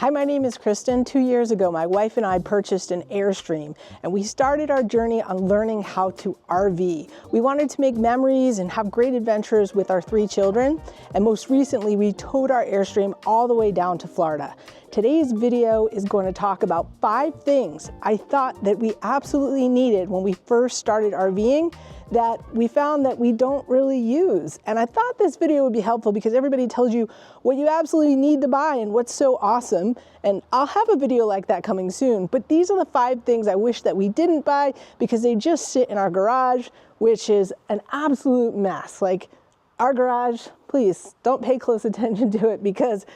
Hi, my name is Kristen. 2 years ago, my wife and I purchased an Airstream, and we started our journey on learning how to RV. We wanted to make memories and have great adventures with our 3 children, and most recently, we towed our Airstream all the way down to Florida. Today's video is going to talk about 5 things I thought that we absolutely needed when we first started RVing that we found that we don't really use. And I thought this video would be helpful because everybody tells you what you absolutely need to buy and what's so awesome. And I'll have a video like that coming soon. But these are the 5 things I wish that we didn't buy because they just sit in our garage, which is an absolute mess. Like our garage, please don't pay close attention to it because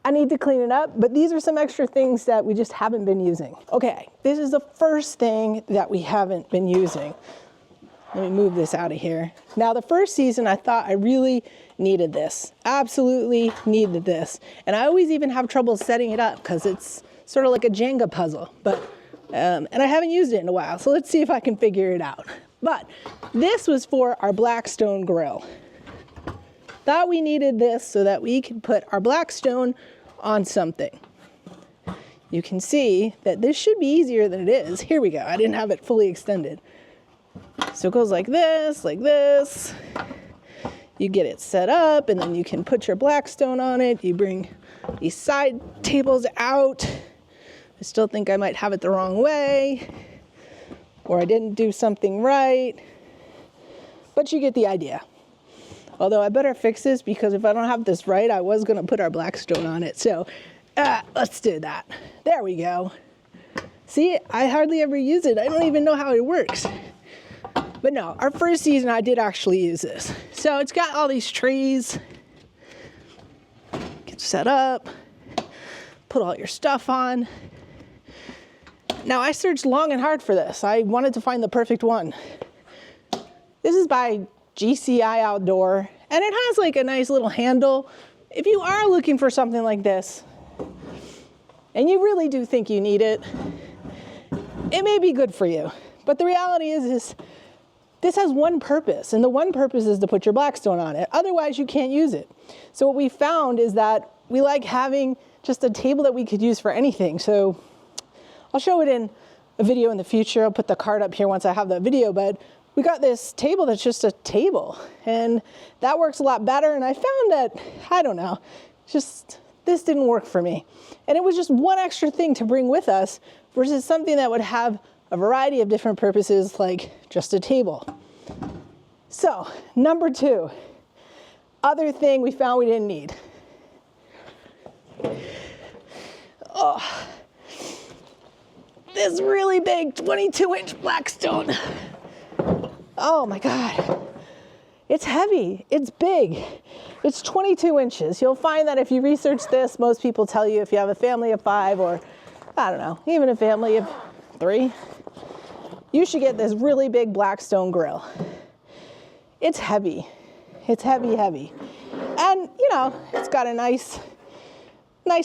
I need to clean it up, but these are some extra things that we just haven't been using. Okay, this is the first thing that we haven't been using. Let me move this out of here. Now, the first season, I thought I really needed this. Absolutely needed this. And I always even have trouble setting it up because it's sort of like a Jenga puzzle. But and I haven't used it in a while, so let's see if I can figure it out. But this was for our Blackstone grill. Thought we needed this so that we could put our Blackstone on something. You can see that this should be easier than it is. Here we go. I didn't have it fully extended. So it goes like this, like this. You get it set up and then you can put your Blackstone on it. You bring these side tables out. I still think I might have it the wrong way or I didn't do something right, but you get the idea. Although I better fix this because if I don't have this right, I was gonna put our Blackstone on it. So let's do that. There we go. See, I hardly ever use it. I don't even know how it works. But no, our first season, I did actually use this. So it's got all these trees. Get set up, put all your stuff on. Now I searched long and hard for this. I wanted to find the perfect one. This is by GCI Outdoor, and it has like a nice little handle. If you are looking for something like this, and you really do think you need it, it may be good for you. But the reality is this has one purpose, and the one purpose is to put your Blackstone on it. Otherwise, you can't use it. So what we found is that we like having just a table that we could use for anything. So I'll show it in a video in the future. I'll put the card up here once I have the video, but we got this table that's just a table, and that works a lot better. And I found that, I don't know, just this didn't work for me. And it was just one extra thing to bring with us versus something that would have a variety of different purposes, like just a table. So, number 2, other thing we found we didn't need. Oh, this really big 22-inch Blackstone. Oh my God, it's heavy, it's big. It's 22 inches. You'll find that if you research this, most people tell you if you have a family of 5 or, I don't know, even a family of 3, you should get this really big Blackstone grill. It's heavy. It's heavy, heavy. And, you know, it's got a nice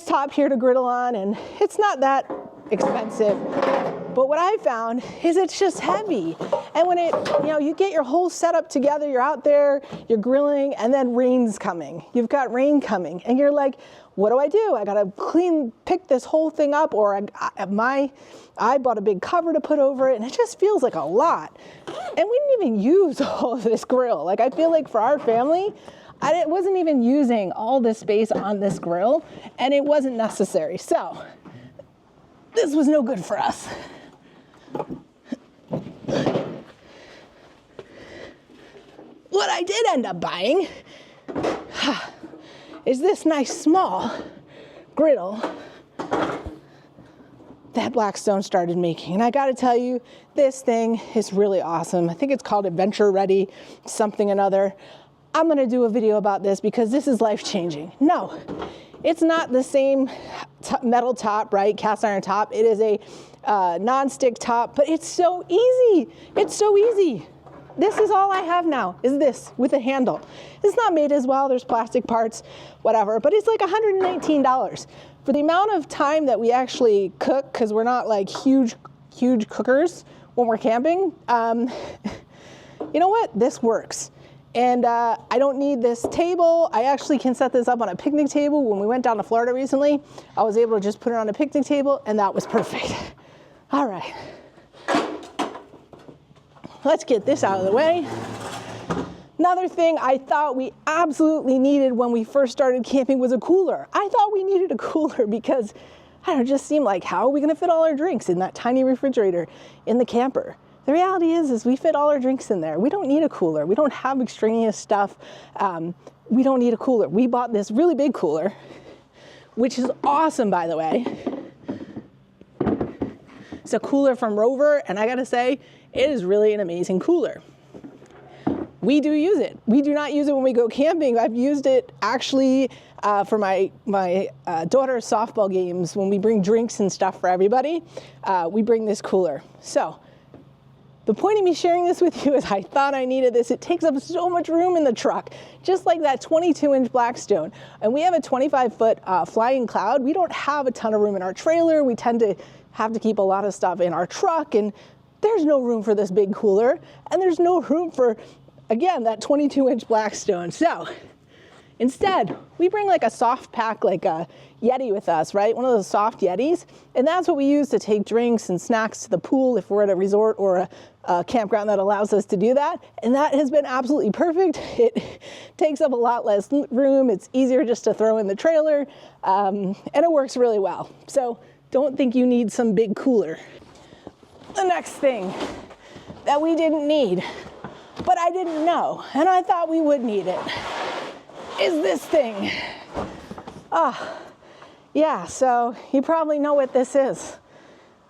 top here to griddle on, and it's not that expensive. But what I found is it's just heavy. And when you get your whole setup together, you're out there, you're grilling, and then rain's coming. You've got rain coming, and you're like, what do? I gotta pick this whole thing up, or I bought a big cover to put over it, and it just feels like a lot. And we didn't even use all of this grill. Like I feel like for our family, I wasn't even using all this space on this grill, and it wasn't necessary. So this was no good for us. What I did end up buying is this nice small griddle that Blackstone started making. And I gotta tell you, this thing is really awesome. I think it's called Adventure Ready something another. I'm gonna do a video about this because this is life-changing. No, it's not the same metal top, right? Cast iron top. It is a non-stick top, but it's so easy. It's so easy. This is all I have now, is this with a handle. It's not made as well, there's plastic parts, whatever, but it's like $119. For the amount of time that we actually cook, because we're not like huge cookers when we're camping, you know what? This works. And I don't need this table. I actually can set this up on a picnic table. When we went down to Florida recently, I was able to just put it on a picnic table, and that was perfect. All right. Let's get this out of the way. Another thing I thought we absolutely needed when we first started camping was a cooler. I thought we needed a cooler because, I don't know, it just seemed like, how are we gonna fit all our drinks in that tiny refrigerator in the camper? The reality is we fit all our drinks in there. We don't need a cooler. We don't have extraneous stuff. We don't need a cooler. We bought this really big cooler, which is awesome, by the way. It's a cooler from Rover, and I gotta say, it is really an amazing cooler. We do use it. We do not use it when we go camping. I've used it actually for my daughter's softball games. When we bring drinks and stuff for everybody, we bring this cooler. So the point of me sharing this with you is I thought I needed this. It takes up so much room in the truck, just like that 22-inch Blackstone. And we have a 25-foot flying cloud. We don't have a ton of room in our trailer. We tend to have to keep a lot of stuff in our truck, and there's no room for this big cooler, and there's no room for, again, that 22-inch Blackstone. So instead, we bring like a soft pack, like a Yeti with us, right? One of those soft Yetis. And that's what we use to take drinks and snacks to the pool if we're at a resort or a campground that allows us to do that. And that has been absolutely perfect. It takes up a lot less room. It's easier just to throw in the trailer, and it works really well. So don't think you need some big cooler. The next thing that we didn't need, but I didn't know, and I thought we would need it, is this thing. Yeah, so you probably know what this is.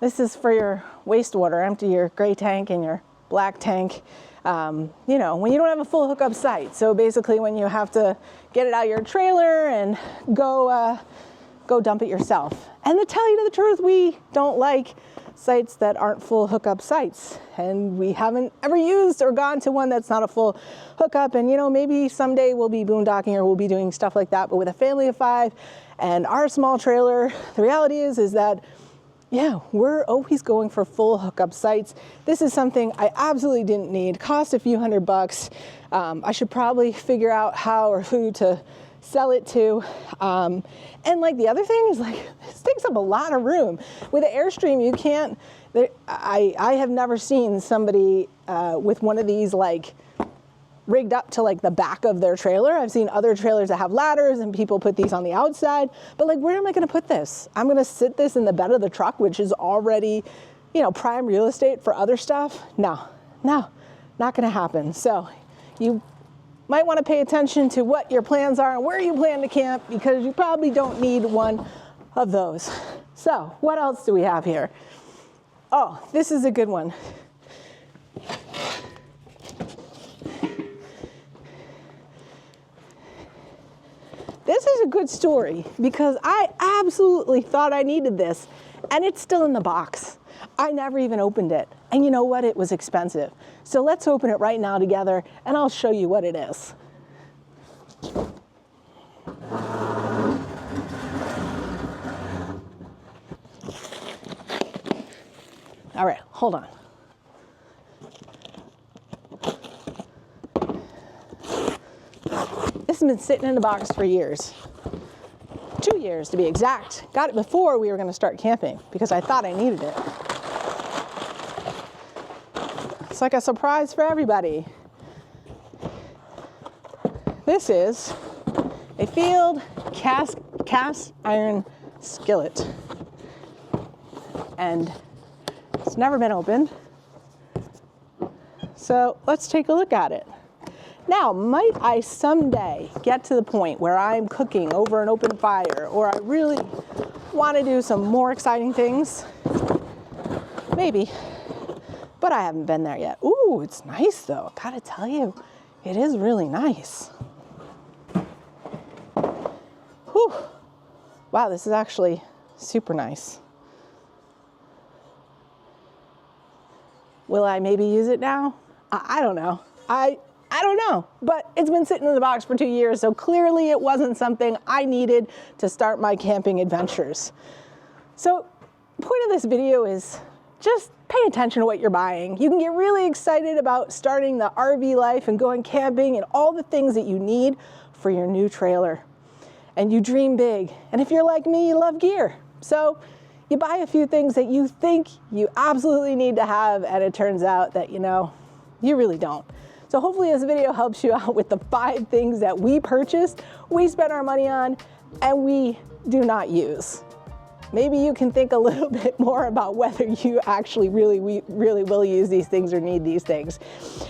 This is for your wastewater, empty your gray tank and your black tank. You know, when you don't have a full hookup site. So basically when you have to get it out of your trailer and go dump it yourself. And to tell you the truth, we don't like sites that aren't full hookup sites, and we haven't ever used or gone to one that's not a full hookup. And you know, maybe someday we'll be boondocking or we'll be doing stuff like that, but with a family of 5 and our small trailer, the reality is that yeah, we're always going for full hookup sites. This is something I absolutely didn't need. Cost a few $100. I should probably figure out how or who to sell it to. And like the other thing is, like, this takes up a lot of room. With the Airstream, you can't, I have never seen somebody with one of these like rigged up to like the back of their trailer. I've seen other trailers that have ladders and people put these on the outside, but like, where am I gonna put this? I'm gonna sit this in the bed of the truck, which is already, you know, prime real estate for other stuff. No, not gonna happen. So you might want to pay attention to what your plans are and where you plan to camp, because you probably don't need one of those. So what else do we have here? Oh, this is a good one. This is a good story because I absolutely thought I needed this, and it's still in the box. I never even opened it. And you know what? It was expensive. So let's open it right now together, and I'll show you what it is. All right, hold on. This has been sitting in the box for years. 2 years to be exact. Got it before we were going to start camping because I thought I needed it. It's like a surprise for everybody. This is a field cast iron skillet. And it's never been opened. So let's take a look at it. Now, might I someday get to the point where I'm cooking over an open fire, or I really want to do some more exciting things? Maybe, but I haven't been there yet. Ooh, it's nice though. Gotta tell you, it is really nice. Whew. Wow, this is actually super nice. Will I maybe use it now? I don't know. I don't know, but it's been sitting in the box for 2 years, so clearly it wasn't something I needed to start my camping adventures. So the point of this video is just pay attention to what you're buying. You can get really excited about starting the RV life and going camping and all the things that you need for your new trailer. And you dream big. And if you're like me, you love gear. So you buy a few things that you think you absolutely need to have, and it turns out that, you really don't. So hopefully this video helps you out with the 5 things that we purchased, we spent our money on, and we do not use. Maybe you can think a little bit more about whether you actually really will use these things or need these things.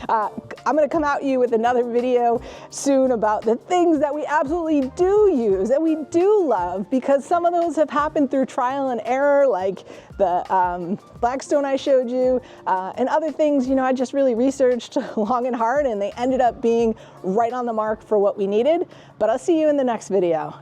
I'm gonna come at you with another video soon about the things that we absolutely do use, that we do love, because some of those have happened through trial and error, like the Blackstone I showed you, and other things, I just really researched long and hard, and they ended up being right on the mark for what we needed. But I'll see you in the next video.